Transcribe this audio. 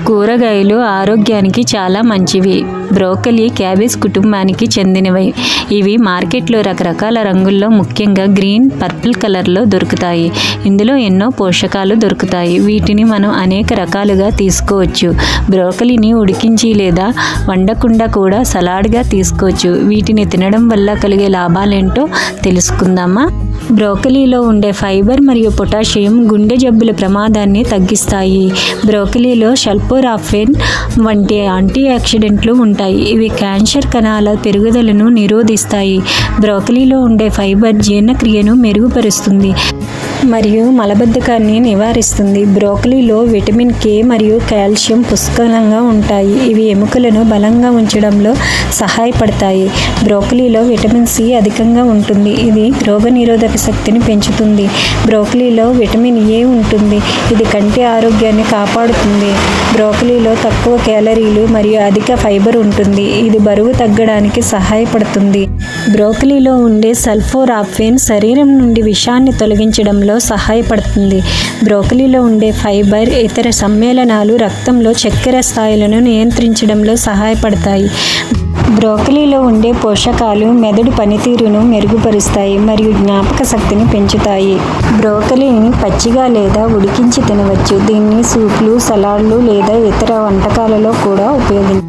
కూరగాయలు ఆరోగ్యానికి చాలా మంచివి. బ్రోకలీ క్యాబేజ్ కుటుంబానికి చెందినవి. ఇవి మార్కెట్లో రకరకాల రంగుల్లో ముఖ్యంగా గ్రీన్, పర్పుల్ కలర్లో దొరుకుతాయి. ఇందులో ఎన్నో పోషకాలు దొరుకుతాయి. వీటిని మనం అనేక రకాలుగా తీసుకోవచ్చు. బ్రోకలీని ఉడికించి లేదా వండకుండా కూడా సలాడ్గా తీసుకోవచ్చు. వీటిని తినడం వల్ల కలిగే లాభాలేంటో తెలుసుకుందామా? బ్రోకలీలో ఉండే ఫైబర్ మరియు పొటాషియం గుండె జబ్బుల ప్రమాదాన్ని తగ్గిస్తాయి. బ్రోకలీలో సల్ఫోరాఫేన్ వంటి యాంటీ ఆక్సిడెంట్లు ఉంటాయి. ఇవి క్యాన్సర్ కణాల పెరుగుదలను నిరోధిస్తాయి. బ్రోకలీలో ఉండే ఫైబర్ జీర్ణక్రియను మెరుగుపరుస్తుంది మరియు మలబద్ధకాన్ని నివారిస్తుంది. బ్రోకలీలో విటమిన్ కే మరియు కాల్షియం పుష్కలంగా ఉంటాయి. ఇవి ఎముకలను బలంగా ఉంచడంలో సహాయపడతాయి. బ్రోకలీలో విటమిన్ సి అధికంగా ఉంటుంది. ఇది రోగనిరోధక శక్తిని పెంచుతుంది. బ్రోకలీలో విటమిన్ ఏ ఉంటుంది. ఇది కంటి ఆరోగ్యాన్ని కాపాడుతుంది. బ్రోకలీలో తక్కువ క్యాలరీలు మరియు అధిక ఫైబర్ ఉంటుంది. ఇది బరువు తగ్గడానికి సహాయపడుతుంది. బ్రోకలీలో ఉండే సల్ఫోరాఫేన్ శరీరం నుండి విషాన్ని తొలగించడంలో సహాయపడుతుంది. బ్రోకలీలో ఉండే ఫైబర్ ఇతర సమ్మేళనాలు రక్తంలో చక్కెర స్థాయిలను నియంత్రించడంలో సహాయపడతాయి. బ్రోకలీలో ఉండే పోషకాలు మెదడు పనితీరును మెరుగుపరుస్తాయి మరియు జ్ఞాపక శక్తిని పెంచుతాయి. బ్రోకలీని పచ్చిగా లేదా ఉడికించి తినవచ్చు. దీన్ని సూప్లు, సలాడ్లు లేదా ఇతర వంటకాలలో కూడా ఉపయోగించవచ్చు.